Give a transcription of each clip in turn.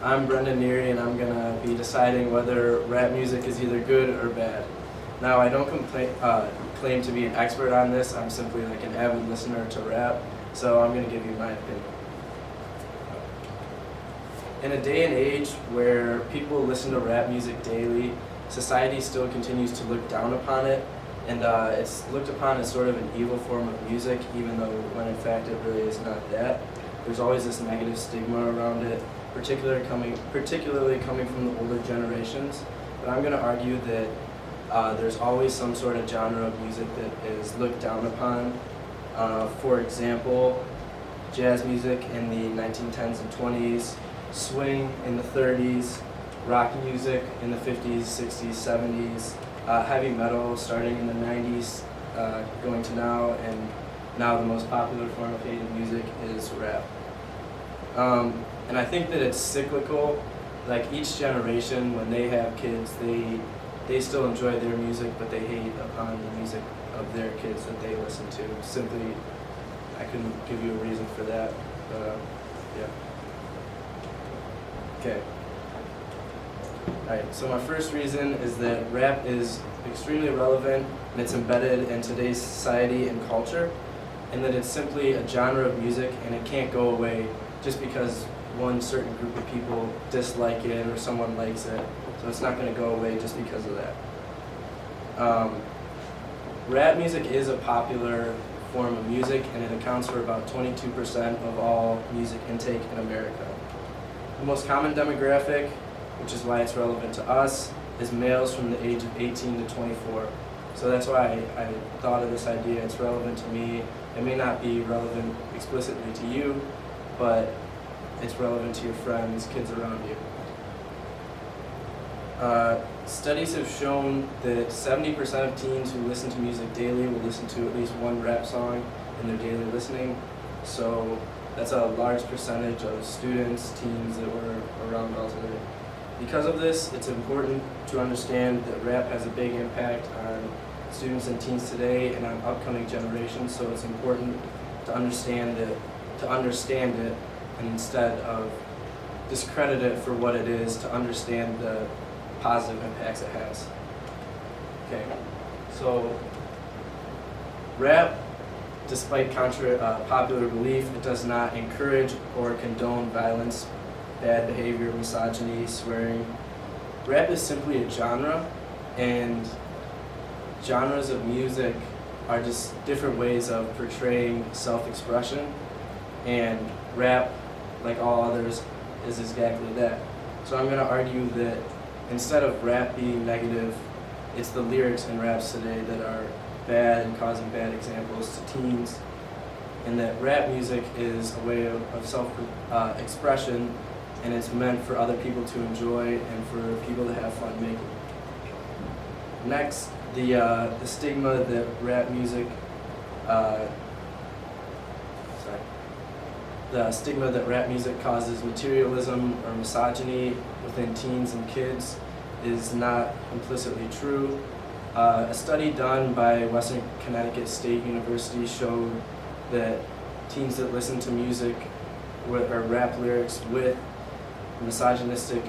I'm Brendan Neary, and I'm gonna be deciding whether rap music is either good or bad. Now, I don't claim to be an expert on this. I'm simply like an avid listener to rap, so I'm gonna give you my opinion. In a day and age where people listen to rap music daily, society still continues to look down upon it, and it's looked upon as sort of an evil form of music, even though when in fact it really is not that. There's always this negative stigma around it, particularly coming from the older generations. But I'm going to argue that there's always some sort of genre of music that is looked down upon. For example, jazz music in the 1910s and 20s, swing in the 30s, rock music in the 50s, 60s, 70s, heavy metal starting in the 90s, going to now, and now the most popular form of Haiti music is rap. And I think that it's cyclical. Like each generation, when they have kids, they still enjoy their music, but they hate upon the music of their kids that they listen to. Simply, I couldn't give you a reason for that. Yeah. Okay. Alright, so my first reason is that rap is extremely relevant and it's embedded in today's society and culture, and that it's simply a genre of music and it can't go away just because one certain group of people dislike it or someone likes it. So it's not going to go away just because of that. Rap music is a popular form of music, and it accounts for about 22% of all music intake in America. The most common demographic, which is why it's relevant to us, is males from the age of 18 to 24. So that's why I thought of this idea. It's relevant to me. It may not be relevant explicitly to you, but it's relevant to your friends, kids around you. Studies have shown that 70% of teens who listen to music daily will listen to at least one rap song in their daily listening. So that's a large percentage of students, teens that were around all today. Because of this, it's important to understand that rap has a big impact on students and teens today and on upcoming generations. So it's important to understand it, and instead of discredit it for what it is, to understand the positive impacts it has. Okay, so rap, despite popular belief, it does not encourage or condone violence, bad behavior, misogyny, swearing. Rap is simply a genre, and genres of music are just different ways of portraying self-expression, and rap, like all others, is exactly that. So I'm going to argue that instead of rap being negative, it's the lyrics in raps today that are bad and causing bad examples to teens, and that rap music is a way of self-expression, and it's meant for other people to enjoy and for people to have fun making. Next, the stigma that rap music the stigma that rap music causes materialism or misogyny within teens and kids is not implicitly true. A study done by Western Connecticut State University showed that teens that listen to music or rap lyrics with misogynistic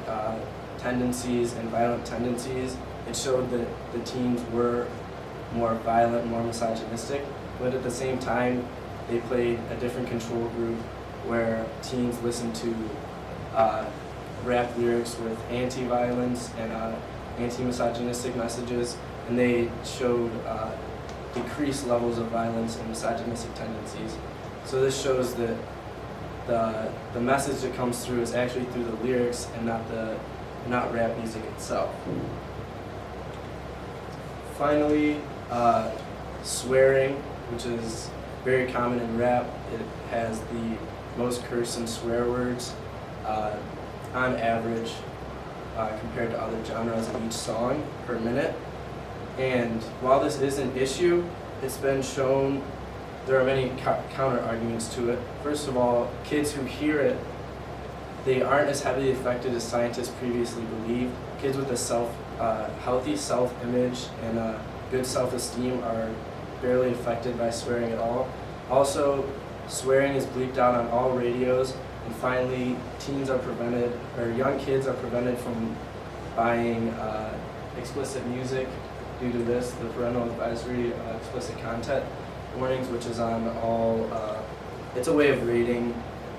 tendencies and violent tendencies, it showed that the teens were more violent, more misogynistic, but at the same time, they played a different control group where teens listened to rap lyrics with anti-violence and anti-misogynistic messages, and they showed decreased levels of violence and misogynistic tendencies. So this shows that the message that comes through is actually through the lyrics and not rap music itself. Finally, swearing, which is very common in rap. It has the most curse and swear words on average compared to other genres in each song per minute. And while this is an issue, it's been shown there are many counter arguments to it. First of all, kids who hear it, they aren't as heavily affected as scientists previously believed. Kids with a healthy self-image and good self-esteem are barely affected by swearing at all. Also, swearing is bleeped out on all radios, And finally, young kids are prevented from buying explicit music due to this, the parental advisory explicit content warnings, which is on all, it's a way of rating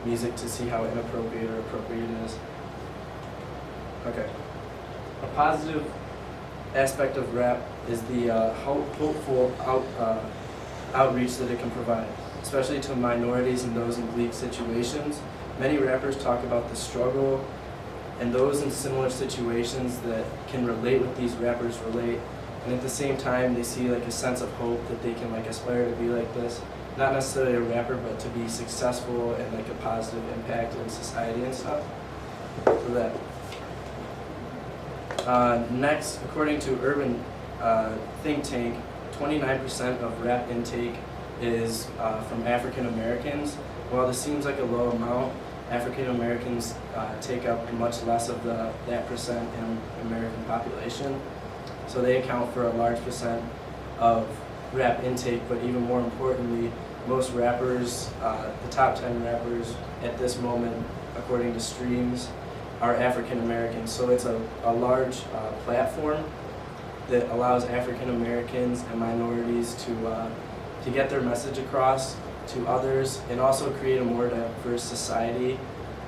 music to see how inappropriate or appropriate it is. Okay. A positive aspect of rap is the hopeful outreach that it can provide, especially to minorities and those in bleak situations. Many rappers talk about the struggle, and those in similar situations that can relate with these rappers relate, and at the same time they see like a sense of hope that they can like aspire to be like this, not necessarily a rapper, but to be successful and like a positive impact in society and stuff. So that. Next, according to Urban Think Tank, 29% of rap intake is from African Americans. While this seems like a low amount, African Americans take up much less of that percent in American population. So they account for a large percent of rap intake, but even more importantly, most rappers, the top 10 rappers at this moment, according to streams, are African Americans. So it's a large platform that allows African Americans and minorities to get their message across to others, and also create a more diverse society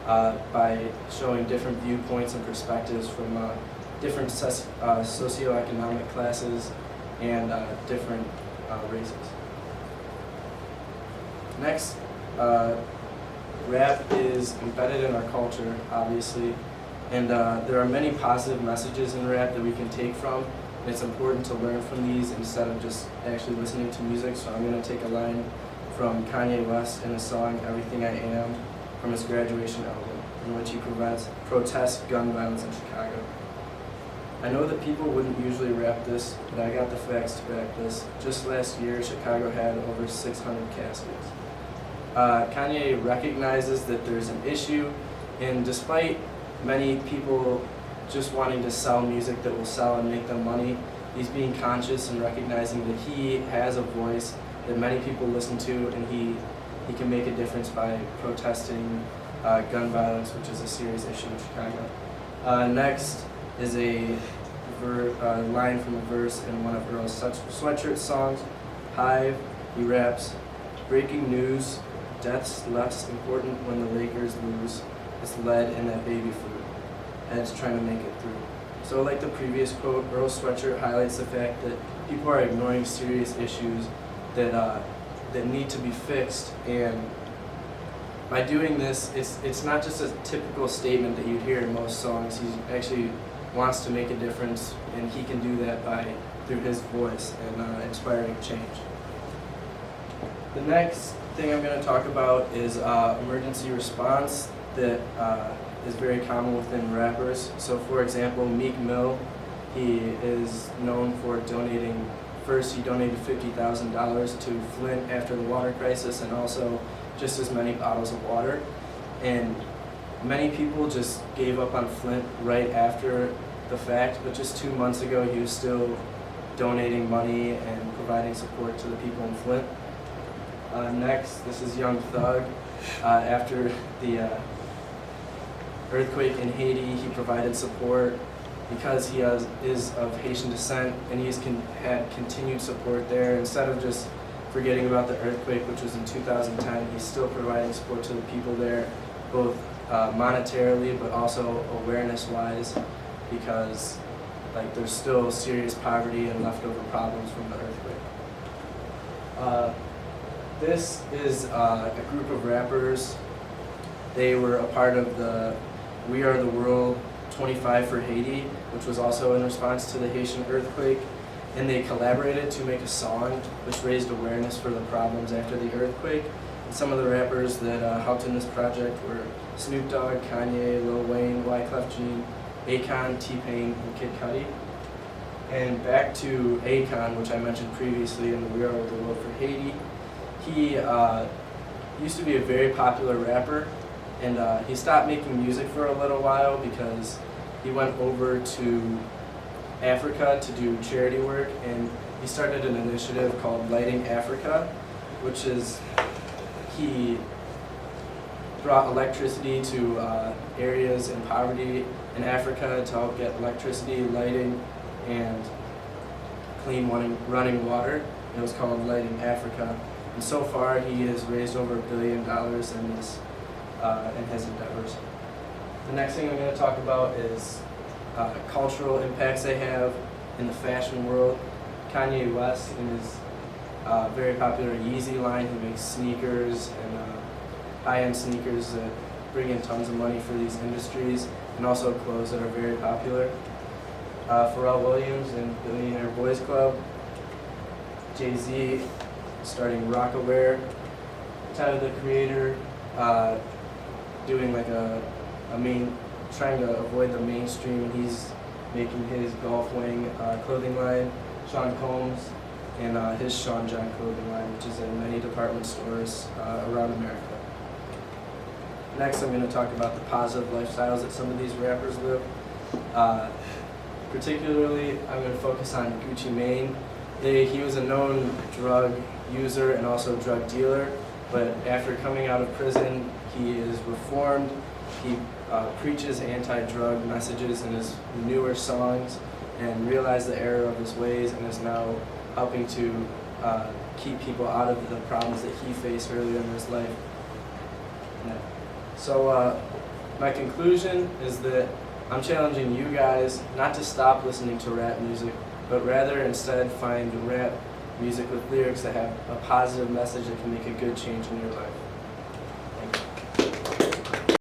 by showing different viewpoints and perspectives from different socioeconomic classes and different races. Next, rap is embedded in our culture, obviously, and there are many positive messages in rap that we can take from. And it's important to learn from these instead of just actually listening to music. So I'm going to take a line from Kanye West in the song "Everything I Am" from his graduation album, in which he protests gun violence in Chicago. I know that people wouldn't usually rap this, but I got the facts to back this. Just last year, Chicago had over 600 caskets. Kanye recognizes that there's an issue, and despite many people just wanting to sell music that will sell and make them money, he's being conscious and recognizing that he has a voice that many people listen to, and he can make a difference by protesting gun violence, which is a serious issue in Chicago. Next is a line from a verse in one of Earl's Sweatshirt songs, Hive. He raps, "Breaking news, death's less important when the Lakers lose. It's lead in that baby food. Heads trying to make it through." So like the previous quote, Earl's Sweatshirt highlights the fact that people are ignoring serious issues that need to be fixed, and by doing this, it's not just a typical statement that you'd hear in most songs. He actually wants to make a difference, and he can do that through his voice and inspiring change. The next thing I'm going to talk about is emergency response that is very common within rappers. So for example, Meek Mill, he is known for donating. First, he donated $50,000 to Flint after the water crisis, and also just as many bottles of water. And many people just gave up on Flint right after the fact, but just 2 months ago, he was still donating money and providing support to the people in Flint. Next, this is Young Thug. After the earthquake in Haiti, he provided support because he is of Haitian descent, and he's had continued support there. Instead of just forgetting about the earthquake, which was in 2010, he's still providing support to the people there, both monetarily but also awareness-wise, because like there's still serious poverty and leftover problems from the earthquake. This is a group of rappers. They were a part of the We Are the World 25 for Haiti, which was also in response to the Haitian earthquake, and they collaborated to make a song which raised awareness for the problems after the earthquake. And some of the rappers that helped in this project were Snoop Dogg, Kanye, Lil Wayne, Wyclef Jean, Akon, T-Pain, and Kid Cudi. And back to Akon, which I mentioned previously in the We Are the World for Haiti. He used to be a very popular rapper, and he stopped making music for a little while because he went over to Africa to do charity work, and he started an initiative called Lighting Africa, which is he brought electricity to areas in poverty in Africa to help get electricity, lighting, and clean running water. It was called Lighting Africa. And so far, he has raised over $1 billion in his endeavors. The next thing I'm going to talk about is cultural impacts they have in the fashion world. Kanye West, in his very popular Yeezy line, he makes sneakers and high-end sneakers that bring in tons of money for these industries, and also clothes that are very popular. Pharrell Williams and Billionaire Boys Club. Jay-Z starting Rockaware. Tyler, the Creator, doing like trying to avoid the mainstream, and he's making his Golf Wing clothing line. Sean Combs and his Sean John clothing line, which is in many department stores around America. Next, I'm going to talk about the positive lifestyles that some of these rappers live. Particularly, I'm going to focus on Gucci Mane. He was a known drug user and also drug dealer, but after coming out of prison, he is reformed. He preaches anti-drug messages in his newer songs and realized the error of his ways, and is now helping to keep people out of the problems that he faced earlier in his life. Yeah. So my conclusion is that I'm challenging you guys not to stop listening to rap music, but rather instead find rap music with lyrics that have a positive message that can make a good change in your life.